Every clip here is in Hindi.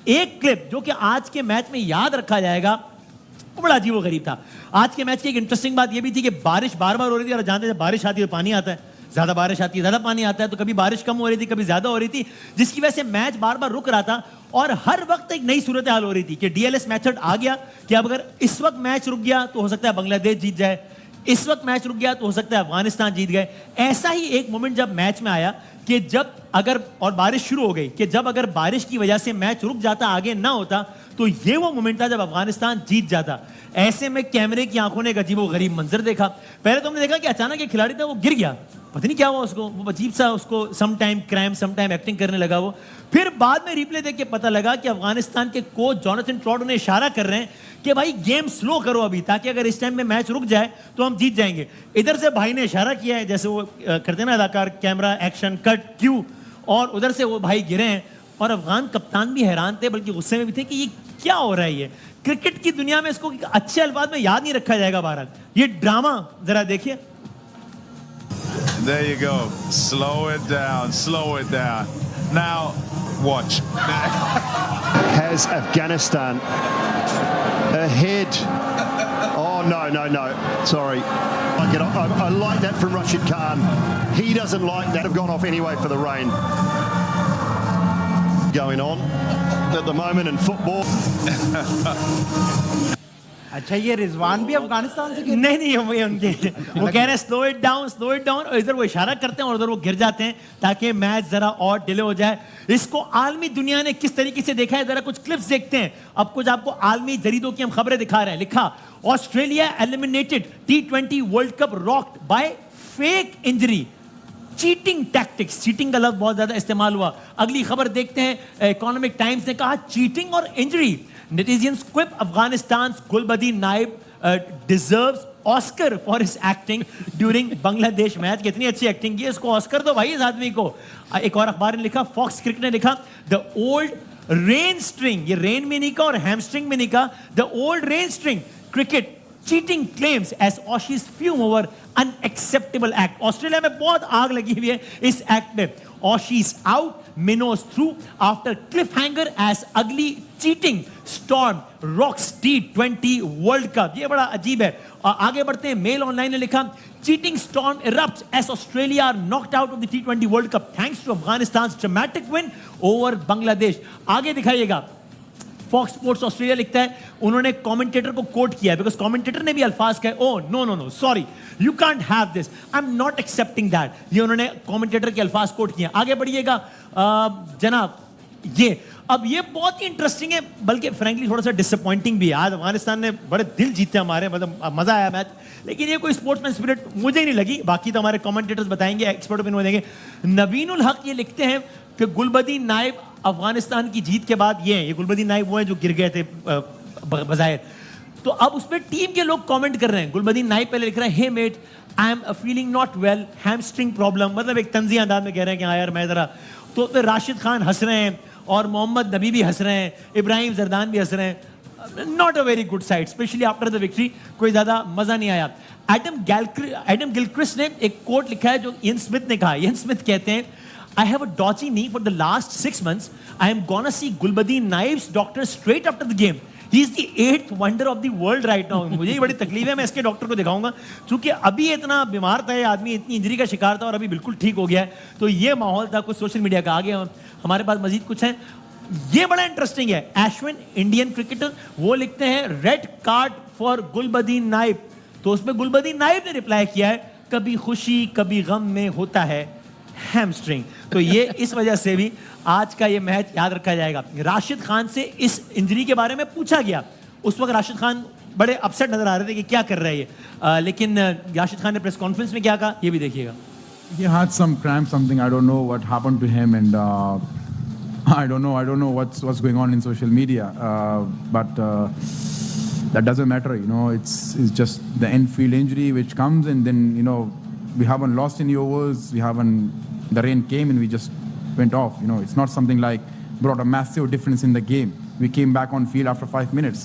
एक क्लिप जो कि आज के मैच में याद रखा जाएगा, वो बड़ा अजीब व गरीब था। आज के मैच की एक इंटरेस्टिंग बात ये भी थी कि बारिश बार बार हो रही थी, और जानते हैं बारिश आती है तो पानी आता है, ज्यादा बारिश आती है ज्यादा पानी आता है, तो कभी बारिश कम हो रही थी कभी ज्यादा हो रही थी, जिसकी वजह से मैच बार बार रुक रहा था। और हर वक्त एक नई सूरत हाल हो रही थी कि डीएलएस मेथड आ गया कि अब अगर इस वक्त मैच रुक गया तो हो सकता है बांग्लादेश जीत जाए, इस वक्त मैच रुक गया तो हो सकता है अफगानिस्तान जीत गए। ऐसा ही एक मोमेंट जब मैच में आया कि जब अगर, और बारिश शुरू हो गई कि जब अगर बारिश की वजह से मैच रुक जाता, आगे ना होता, तो ये वो मोमेंट था जब अफगानिस्तान जीत जाता। ऐसे में कैमरे की आंखों ने एक अजीब व गरीब मंजर देखा। पहले तो हमने देखा कि अचानक एक खिलाड़ी था वो गिर गया, पता नहीं क्या हुआ उसको, वो अजीब सा उसको some time cramp some time acting करने लगा वो। फिर बाद में रिप्ले देख के पता लगा कि अफगानिस्तान के कोच जोनाथन ट्रॉट उन्हें इशारा कर रहे हैं कि भाई गेम स्लो करो अभी, ताकि अगर इस टाइम में मैच रुक जाए तो हम जीत जाएंगे। इधर से भाई ने इशारा किया है, जैसे वो करते हैं ना अदाकार, कैमरा एक्शन कट क्यू, और उधर से वो भाई गिरे हैं। और अफगान कप्तान भी हैरान थे, बल्कि गुस्से में भी थे कि ये क्या हो रहा है। ये क्रिकेट की दुनिया में इसको अच्छे अल्फाज में याद नहीं रखा जाएगा। बहरहाल ये ड्रामा जरा देखिए। There you go. Slow it down. Slow it down. Now, watch. Has Afghanistan ahead? Oh, no. Sorry. I like that from Rashid Khan. He doesn't like that. Have gone off anyway for the rain. Going on at the moment in football. अच्छा, ये रिजवान भी अफगानिस्तान से नहीं वो उनके वो कह रहे हैं स्लो इट डाउन, और इधर वो इशारा करते हैं और उधर वो गिर जाते हैं ताकि मैच जरा और डिले हो जाए। इसको आलमी दुनिया ने किस तरीके से देखा है, जरा कुछ क्लिप्स देखते हैं। अब कुछ आपको आलमी जरीदों की हम खबरें दिखा रहे हैं। लिखा, Australia eliminated T20 world cup rocked by fake injury, cheating tactics. Cheating का लफ्ज बहुत ज्यादा इस्तेमाल हुआ। अगली खबर देखते हैं। इकोनॉमिक टाइम्स ने कहा चीटिंग और injury, netizens quip Afghanistan's Gulbadi Naib deserves Oscar for his acting during Bangladesh match। कितनी अच्छी एक्टिंग की, इसको ऑस्कर दो भाई इस आदमी को। एक और अखबार ने लिखा, फॉक्स क्रिकेट ने लिखा, द ओल्ड रेन स्ट्रिंग, ये रेन में नहीं कहा और हैमस्ट्रिंग में नहीं कहा, the old rain string cricket cheating claims as Aussies fume over unacceptable act. Australia में बहुत आग लगी हुई है इस एक्ट में। Aussies out, minnows through after cliffhanger as ugly cheating storm rocks T20 world cup. ये बड़ा अजीब है। आगे बढ़ते हैं। मेल ऑनलाइन ने लिखा, cheating storm erupts as Australia are knocked out of the T20 world cup thanks to Afghanistan dramatic win over Bangladesh. आगे दिखाइएगा। फॉक्स स्पोर्ट्स ऑस्ट्रेलिया लिखता है, उन्होंने कमेंटेटर को कोट किया, बिकॉज कमेंटेटर ने भी अल्फाज कहे, oh no sorry, you can't have this, I am not accepting that. ये उन्होंने कमेंटेटर के अल्फाज कोट किए। आगे बढ़िएगा जनाब। अब ये बहुत ही इंटरेस्टिंग है, बल्कि फ्रैंकली थोड़ा सा डिसअपॉइंटिंग भी है। आज अफगानिस्तान ने बड़े दिल जीते हमारे, मतलब मजा आया मैच, लेकिन ये कोई स्पोर्ट्समैन स्पिरिट मुझे ही नहीं लगी। बाकी तो हमारे कमेंटेटर्स बताएंगे, एक्सपर्ट ओपिनियन देंगे। नवीनुल हक ये लिखते हैं कि गुलबदी नाइब अफगानिस्तान की जीत के बाद ये गुलबदी नाइब वो हैं जो गिर गए थे बजायर, तो अब उसमें टीम के लोग कमेंट कर रहे हैं। गुलबदी नाइब पहले लिख रहे हैं, hey mate I am feeling not well, hamstring problem, मतलब एक तंज़िया अंदाज में कह रहे हैं कि हाँ यार मैं जरा, तो फिर राशिद खान हंस रहे हैं और मोहम्मद नबी भी हंस रहे हैं, इब्राहिम जरदान भी हंस रहे हैं। Not a very good side, specially after the victory, कोई ज्यादा मजा नहीं आया। एडम गिलक्रिस्ट ने एक कोट लिखा है जो इयन स्मिथ ने कहा। इयन स्मिथ कहते हैं, I have a dodgy knee for the last 6 months. I am gonna see Gulbadi Naib's doctor straight after the game. He is the 8th wonder of the world right now. मुझे ही बड़ी तकलीफ है, मैं इसके डॉक्टर को दिखाऊंगा, क्योंकि अभी इतना बीमार था ये आदमी, इतनी इंजरी का शिकार था और अभी बिल्कुल ठीक हो गया है। तो ये माहौल था कुछ सोशल मीडिया का। आगे हमारे पास मजीद कुछ है, ये बड़ा इंटरेस्टिंग है। एश्विन इंडियन क्रिकेटर, वो लिखते हैं रेड कार्ड फॉर गुलबदी नाइब। तो उसमें गुलबदी नाइब ने रिप्लाई किया है, कभी खुशी कभी गम में होता है हैमस्ट्रिंग। तो ये इस वजह से भी आज का ये मैच याद रखा जाएगा। राशिद खान से इस इंजरी के बारे में पूछा गया, उस वक्त राशिद खान बड़े अपसेट नजर आ रहे थे कि क्या कर रहे हैं ये, लेकिन राशिद खान ने प्रेस कॉन्फ्रेंस में क्या कहा ये भी देखिएगा। He had some cramp, something, I don't know what happened to him, and I don't know what's going on in social media, but that doesn't matter, you know. It's just the end-field injury which comes, and then, you know, we haven't lost any overs, the rain came and we just went off, you know. It's not something like brought a massive difference in the game. We came back on field after 5 minutes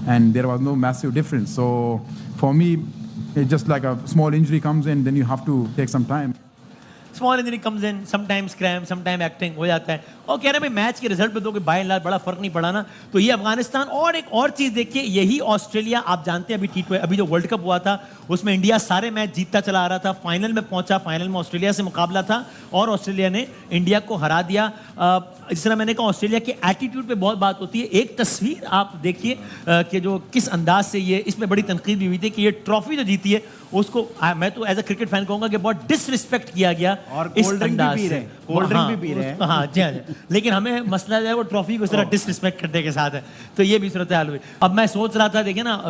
and there was no massive difference. So for me, it's just like a small injury comes in, then you have to take some time. Small injury comes in, sometimes cramp, sometime acting हो जाता है। और कह रहे हैं भाई मैच के रिजल्ट पे तो कोई बाय एंड लार्ज बड़ा फर्क नहीं पड़ा ना। तो ये अफगानिस्तान, और एक और चीज देखिए, यही ऑस्ट्रेलिया, आप जानते हैं अभी जो वर्ल्ड कप हुआ था उसमें इंडिया सारे मैच जीतता चला आ रहा था, फाइनल में पहुंचा, फाइनल में ऑस्ट्रेलिया से मुकाबला था और ऑस्ट्रेलिया ने इंडिया को हरा दिया। जिस तरह मैंने कहा ऑस्ट्रेलिया के एटीट्यूड पे बहुत बात होती है। एक तस्वीर आप देखिए कि जो किस अंदाज से ये, इसमें बड़ी तनकीद भी हुई थी कि ये ट्रॉफी जो जीती है उसको मैं तो एज अ क्रिकेट फैन कहूंगा कि बहुत डिसरिस्पेक्ट किया गया और इस कोल्ड ड्रिंक अंदाज भी पी से। रहे, कोल्ड ड्रिंक भी पी रहे हैं। हाँ जी, हाँ जी। लेकिन हमें मसला जो है वो ट्रॉफी को इस तरह डिसरिस्पेक्ट करने के साथ है, तो ये भी सूरत हाल हुई। अब मैं सोच रहा था, देखिए ना,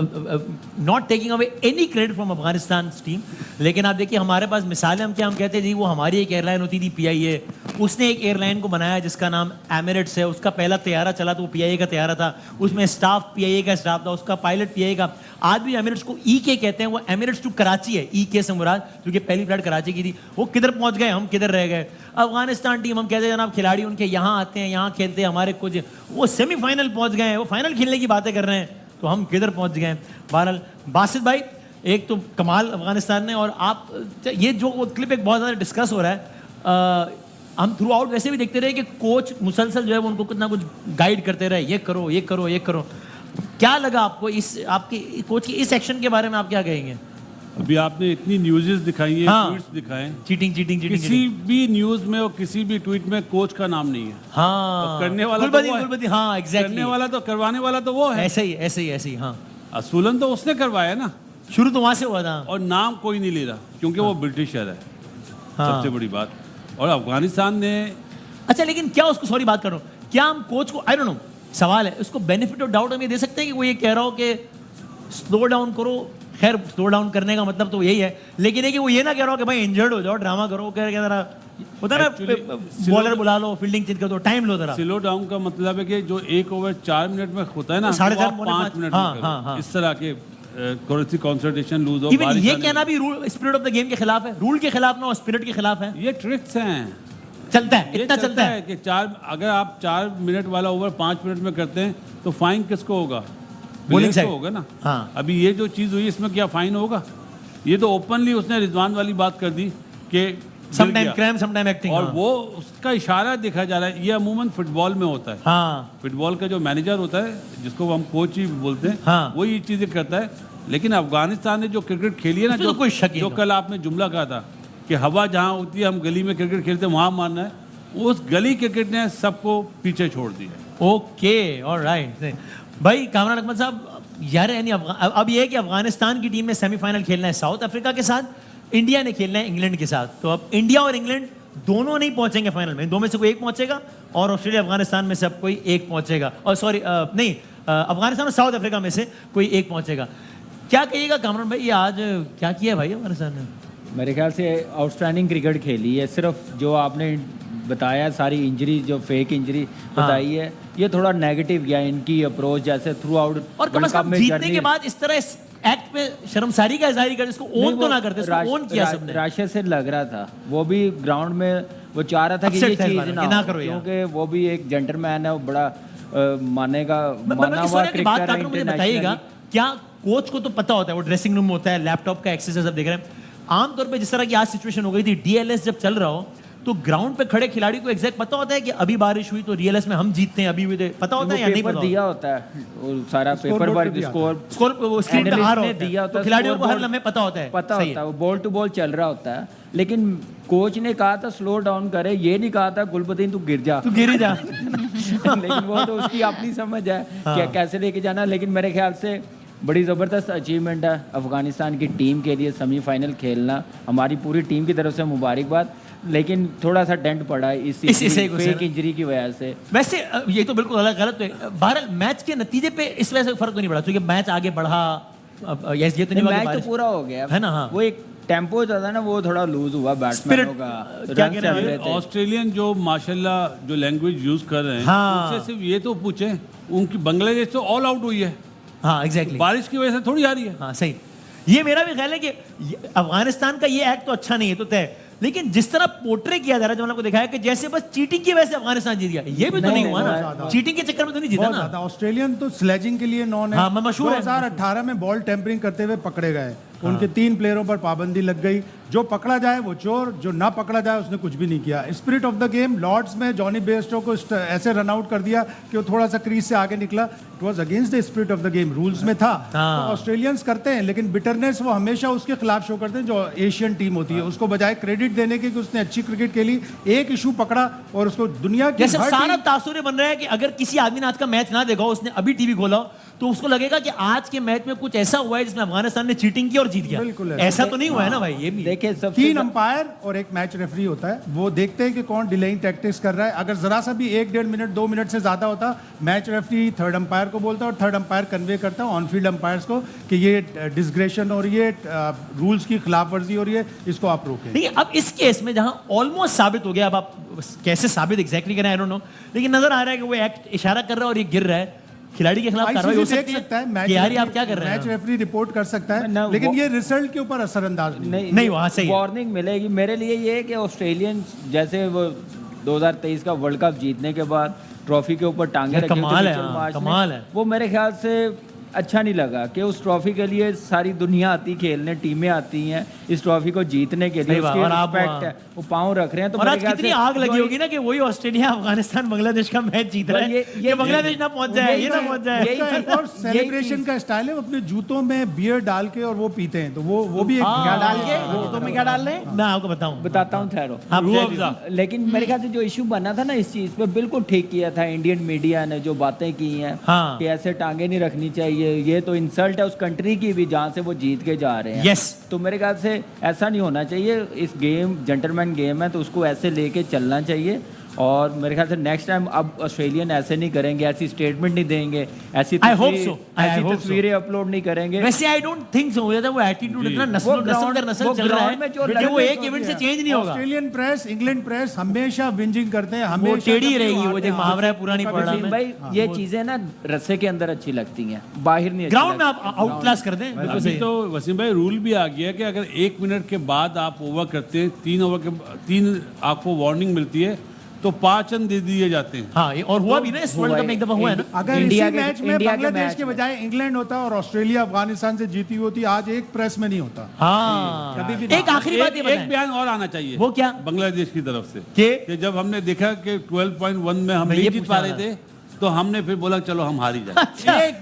not taking away any credit from Afghanistan team, लेकिन आप देखिए हमारे पास मिसालें, हम कहते हैं जी वो हमारी एक एयरलाइन होती थी PIA, उसने एक एयरलाइन को बनाया जिसका नाम एमिरेट्स है, उसका पहला तैयारा चला तो वो PIA का तैयारा था, उसमें स्टाफ PIA का स्टाफ था, उसका पायलट PIA का। आज भी एमिरेट्स को EK कहते हैं, वो एमिरेट्स टू कराची है, EK से मुराद, क्योंकि पहली फ्लाइट कराची की थी। वो किधर पहुंच गए, हम किधर रह गए। अफगानिस्तान टीम, हम कहते हैं जनाब खिलाड़ी उनके यहाँ आते हैं, यहाँ खेलते हैं, हमारे कुछ वो सेमीफाइनल पहुंच गए हैं, वो फाइनल खेलने की बातें कर रहे हैं, तो हम किधर पहुंच गए। बहरहाल बासित भाई, एक तो कमाल अफगानिस्तान ने, और आप ये जो क्लिप एक बहुत ज़्यादा डिस्कस हो रहा है, हम थ्रू आउट वैसे भी देखते रहे कि कोच मुसलसल जो है वो उनको कुछ ना कुछ गाइड करते रहे, ये करो ये करो ये करो। क्या लगा आपको इस, आपके कोच के इस एक्शन के बारे में आप क्या कहेंगे? अभी आपने इतनी न्यूज़ेस दिखाई है, हाँ, ट्वीट्स दिखाए, चीटिंग चीटिंग चीटिंग, किसी भी न्यूज़ में और किसी भी ट्वीट में कोच का नाम नहीं है। हाँ, तो करने वाला तो वो है। हाँ एग्जैक्टली, करने वाला तो, करवाने वाला तो वो है। ऐसे ही हाँ, असूलन तो उसने करवाया ना, शुरू तो वहां से हुआ था, और नाम कोई नहीं ले रहा क्योंकि वो ब्रिटिशर है। हाँ। सबसे बड़ी बात। और अफगानिस्तान ने, अच्छा लेकिन क्या उसको, सॉरी बात कर रहा हूँ, क्या हम कोच को, आई डोंट नो, सवाल है, उसको बेनिफिट ऑफ डाउट हम ये दे सकते हैं कि वो ये कह रहा हो कि स्लो डाउन करो। खैर स्लो डाउन करने का मतलब तो यही है, लेकिन है कि वो ये ना कह रहा हो कि भाई इंजर्ड हो जाओ, ड्रामा करो, कह रहा होता है ना, बॉलर बुला लो, फील्डिंग चेंज कर दो, टाइम लो जरा। स्लो डाउन का मतलब है कि जो 1 ओवर 4 मिनट में होता है ना, 4.5 5 मिनट हाँ, में हाँ, हाँ। इस तरह के थोड़ी कंसंट्रेशन लूज हो। इवन ये कहना भी rule, spirit of the game के खिलाफ है, रूल के खिलाफ ना और स्पिरिट के खिलाफ है। ये ट्रिक्स हैं, चलता है, इतना चलता है कि अगर आप 4 मिनट वाला ओवर 5 मिनट में करते हैं तो फाइन किसको होगा? बॉलिंग साइड होगा ना। हाँ। अभी ये जो चीज हुई इसमें क्या फाइन होगा? ये तो ओपनली उसने रिजवान वाली बात कर दी कि समटाइम क्रैम समटाइम एक्टिंग, और वो उसका इशारा दिखा जा रहा है। ये अमूमन फुटबॉल में होता है। हाँ, फुटबॉल का जो मैनेजर होता है, जिसको हम कोच ही बोलते हैं, हाँ। वो ये चीजें करता है। लेकिन अफगानिस्तान ने जो क्रिकेट खेली है ना, उसमें तो कोई शक ही जो नहीं। कल आपने जुमला कहा था कि हवा जहाँ होती है हम गली में क्रिकेट खेलते हैं वहां मानना है, उस गली क्रिकेट ने सबको पीछे छोड़ दिया। ओके ऑलराइट भाई कामरान अकमल साहब, यार यानी अब ये है कि अफगानिस्तान की टीम ने सेमीफाइनल खेलना है साउथ अफ्रीका के साथ, इंडिया ने खेलना है इंग्लैंड के साथ। तो अब इंडिया और इंग्लैंड दोनों नहीं पहुंचेंगे फाइनल में, दो में से कोई एक पहुंचेगा, और ऑस्ट्रेलिया अफगानिस्तान में से अब कोई एक पहुंचेगा, और सॉरी नहीं, अफगानिस्तान और साउथ अफ्रीका में से कोई एक पहुंचेगा। क्या कहिएगा कामरान भाई, ये आज क्या किया भाई अफगानिस्तान ने? मेरे ख्याल से आउटस्टैंडिंग क्रिकेट खेली है। सिर्फ जो आपने बताया सारी इंजरी, जो फेक इंजरी बताई है, ये थोड़ा नेगेटिव गया इनकी अप्रोच, जैसे थ्रू आउट और कम से कम जीतने के बाद इस तरह इस एक्ट पे शर्मसारी का इजहार कर, इसको ओन तो ना करते, इसको ओन किया सबने। राशिया से लग रहा था, वो भी ग्राउंड में वो चाह रहा था कि ये चीज ना करो, क्योंकि वो भी एक जेंटलमैन है, वो बड़ा माना हुआ क्रिकेटर है। मुझे बताइएगा, क्या कोच को तो पता होता है, वो ड्रेसिंग रूम में होता है, लैपटॉप का एक्सेस सब देख रहे हैं, आमतौर पे जिस तरह की आज सिचुएशन हो गई थी, DLS जब चल रहा हो तो ग्राउंड पे खड़े खिलाड़ी को एग्जैक्ट पता होता है कि अभी बारिश हुई तो DLS में हम जीतते हैं, अभी पता होता है या नहीं पता? दिया होता है वो सारा पेपर वर्क, स्कोर वो स्क्रीन पे आ रहा होता दिया है, होता तो है, खिलाड़ियों को हर लम्हे पता होता है, वो बॉल टू बॉल चल रहा होता है। लेकिन कोच ने कहा था स्लो डाउन करे, ये नहीं कहा था गुलबदीन तू गिर जा, लेकिन वो तो उसकी अपनी समझ है कि कैसे लेके जाना। लेकिन मेरे ख्याल से बड़ी ज़बरदस्त अचीवमेंट है अफगानिस्तान की टीम के लिए, सेमीफाइनल खेलना। हमारी पूरी टीम की तरफ से मुबारकबाद, लेकिन थोड़ा सा डेंट पड़ा है इस फेक इंजरी की वजह से। वैसे ये तो बिल्कुल अलग गलत है। बहरहाल मैच के नतीजे पे इस वजह से फर्क तो नहीं पड़ा, क्योंकि मैच आगे बढ़ा, ये तो नहीं, मैच तो पूरा हो गया है ना। हाँ, वो एक टेम्पो था ना, वो थोड़ा लूज हुआ बैट्समैनों का। क्या कह रहे हैं ऑस्ट्रेलियन जो माशाल्लाह जो लैंग्वेज यूज कर रहे हैं, हाँ। उनसे सिर्फ ये तो पूछे, उनकी बांग्लादेश तो ऑल आउट हुई है। हाँ एग्जैक्टली, बारिश की वजह से थोड़ी आ रही है। हाँ सही, ये मेरा भी ख्याल है कि अफगानिस्तान का ये एक्ट तो अच्छा नहीं है तो तय, लेकिन जिस तरह पोर्ट्रे किया जा रहा है, जो आपको दिखाया कि जैसे बस चीटिंग की वजह से अफगानिस्तान जीत गया, ये भी तो नहीं हुआ ना, चीटिंग के चक्कर में तो नहीं जीता ना। ऑस्ट्रेलियन तो स्लेजिंग के लिए नॉन है, हाँ, मशहूर है। 2018 में बॉल टेम्परिंग करते हुए पकड़े गए। उनके 3 प्लेयरों पर पाबंदी लग गई। जो पकड़ा जाए वो चोर, जो ना पकड़ा जाए उसने कुछ भी नहीं किया। Spirit of the game, Lord's में जॉनी बेयरस्टो को ऐसे रन आउट कर दिया कि वो थोड़ा सा क्रीज से आगे निकला। It was against the spirit of the game, rules में था। तो ऑस्ट्रेलियंस करते हैं, लेकिन बिटरनेस वो हमेशा उसके खिलाफ शो करते हैं जो एशियन टीम होती है। उसको बजाय क्रेडिट देने के कि उसने अच्छी क्रिकेट खेली, एक इशू पकड़ा और उसको दुनिया की जैसे हर सारा टीम- तासुर बन रहा है कि अगर किसी आदमी ने आज का मैच ना देखा हो, उसने अभी टीवी खोला हो, तो उसको लगेगा कि आज के मैच में कुछ ऐसा हुआ है जिसमें अफगानिस्तान ने चीटिंग की और जीत गया। बिल्कुल ऐसा तो नहीं हुआ है ना भाई। ये भी देखिए सबसे 3 अंपायर और 1 मैच रेफरी होता है। वो देखते हैं कि कौन डिलेइंग टैक्टिक्स कर रहा है। अगर जरा सा भी 1-1.5 मिनट 2 मिनट से ज्यादा होता, मैच रेफरी थर्ड अंपायर को बोलता है और थर्ड अंपायर कन्वे करता है ऑन फील्ड अंपायर्स को कि ये डिस्ग्रेशन और ये रूल्स की खिलाफ वर्जी और ये इसको आप रोकें। देखिए अब इस केस में जहां ऑलमोस्ट साबित हो गया, अब आप कैसे साबित एग्जैक्टली करें आई डोंट नो, लेकिन नजर आ रहा है कि वो एक्ट इशारा कर रहा है और ये गिर रहा है। खिलाड़ी के खिलाफ कार्रवाई हो ICC देख सकती सकता है, है मैच कि यार ये आप रेफरी- क्या कर रहे मैच हैं। रेफरी रिपोर्ट कर सकता ना, है, लेकिन वो- ये रिजल्ट के ऊपर असरअंदाज नहीं। नहीं, वहाँ सही है। वार्निंग मिलेगी। मेरे लिए ये है कि ऑस्ट्रेलियन जैसे वो 2023 का वर्ल्ड कप जीतने के बाद ट्रॉफी के ऊपर टांगे यार रखी कमाल होती है, मिचेल हाँ, मार्श ने, कमाल है। वो मेरे ख्याल से अच्छा नहीं लगा कि उस ट्रॉफी के लिए सारी दुनिया आती खेलने, टीमें आती हैं इस ट्रॉफी को जीतने के लिए, सही बात, उसकी और आप रिस्पेक्ट वहाँ- है, वो पाँव रख रहे हैं। तो और मेरे आज ख्याल कितनी से आग लगी जो होगी ना कि वही ऑस्ट्रेलिया अफगानिस्तान बांग्लादेश का मैच जीत रहा है, ये बांग्लादेश ना पहुंच जाए, ये ना पहुंच जाए। यही उसका एक और चीज़- सेलिब्रेशन यही का स्टाइल है, वो अपने जूतों में बियर डाल के और वो पीते हैं, तो वो भी एक क्या डाल के तो मैं क्या डाल रहे हैं, मैं आपको बताऊं बताता हूँ ठहरो। आप रूह जय अफ़ज़ा। लेकिन मेरे ख्याल से जो इशू बना था ना इस चीज पे, बिल्कुल ठीक किया था इंडियन मीडिया ने, जो बातें की हैं हाँ। कि ऐसे टांगे नहीं रखनी चाहिए, ये तो इंसल्ट है उस कंट्री की भी जहाँ से वो जीत के जा रहे हैं। Yes. तो मेरे ख्याल से ऐसा नहीं होना चाहिए। इस गेम जेंटलमैन गेम है तो उसको ऐसे लेके चलना चाहिए। और मेरे ख्याल से नेक्स्ट टाइम अब ऑस्ट्रेलियन ऐसे नहीं करेंगे, ऐसी स्टेटमेंट नहीं देंगे, ऐसी I hope so. I ऐसी hope so. तस्वीरें अपलोड नहीं करेंगे। वैसे आई डोंट थिंक सो, हो जाता है वो एटीट्यूड इतना नस्ल वो नस्ल ground- दर नस्ल वो चल रहा ground में जो है कि वो लड़के एक इवेंट से चेंज नहीं होगा। ऑस्ट्रेलियन प्रेस, इंग्लैंड प्रेस हमेशा विंजिंग करते हैं, वो हमेशा टेढ़ी जब रहेगी, वो वो आते जो हैं, मुहावरा है पूरा नहीं पढ़ रहा वसीम मैं। भाई ये चीजें ना रस्से के अंदर अच्छी लगती हैं, बाहर नहीं अच्छी ग्राउंड में लगती। आप आउट क्लास कर दें, बिल्कुल अभी सही तो वसीम भाई रूल भी आ गया कि अगर 1 मिनट के बाद आप ओवर करते हैं, 3 आपको वार्निंग मिलती है तो 5 रन दे दिए जाते हैं। हाँ, ये और हुआ भी ना इस वर्ल्ड कप में एक दफा हुआ है ना। अगर इंडिया इसी के- मैच में इंडिया के बांग्लादेश मैच के में। बजाय इंग्लैंड होता और ऑस्ट्रेलिया अफगानिस्तान से जीती होती, आज एक प्रेस में नहीं होता। हाँ, कभी भी एक आखिरी बात ये एक बताएं बयान और आना चाहिए। वो क्या? बांग्लादेश की तरफ से कि जब हमने देखा कि 12.1 में हम मैं नहीं ये जीत पूछना पा रहे थे, तो हमने फिर बोला चलो हम हार ही जाए। अच्छा। एक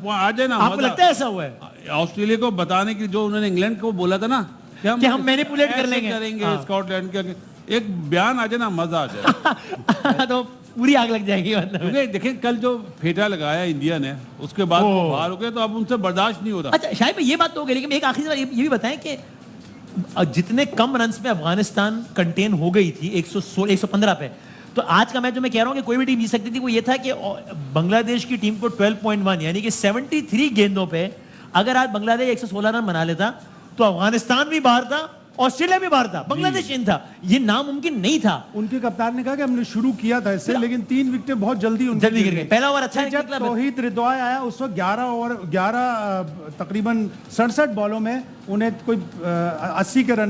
आ जाए ना आपको मजा। लगता है ऐसा हुआ है ऑस्ट्रेलिया को बताने की जो उन्होंने इंग्लैंड को बोला था ना कि हम मैनिपुलेट कर ऐसे लेंगे। करेंगे हाँ। स्कॉटलैंड के, एक बयान आ जाए ना मजा आ जाए। तो पूरी आग लग जाएगी मतलब। क्योंकि देखें कल जो फेटा लगाया इंडिया ने, उसके बाद वो बाहर हो गए, तो अब उनसे बर्दाश्त नहीं हो रहा। अच्छा शायद ये बात तो हो गई, लेकिन एक आखिरी सवाल ये भी बताएं कि जितने कम रन्स में अफगानिस्तान कंटेन हो गई थी 116 115 पे, तो आज का मैच जो मैं कह रहा हूं कि कोई भी टीम जीत सकती थी, वो ये था कि बांग्लादेश की टीम को 12.1 यानी कि 73 गेंदों पे अगर आज बांग्लादेश 116 रन बना लेता तो अफगानिस्तान भी बाहर था, ऑस्ट्रेलिया भी बाहर था, बांग्लादेश इन था, ये नामुमकिन नहीं था। उनके कप्तान ने कहा कि हमने शुरू किया था इससे, लेकिन 3 विकेटें बहुत जल्दी उनकी जल्दी गिर गई। पहला ओवर अच्छा जब निकला, तौहीद रिदवाई आया उस वक्त 11 तकरीबन 67 बॉलों में उन्हें कोई 80 के रन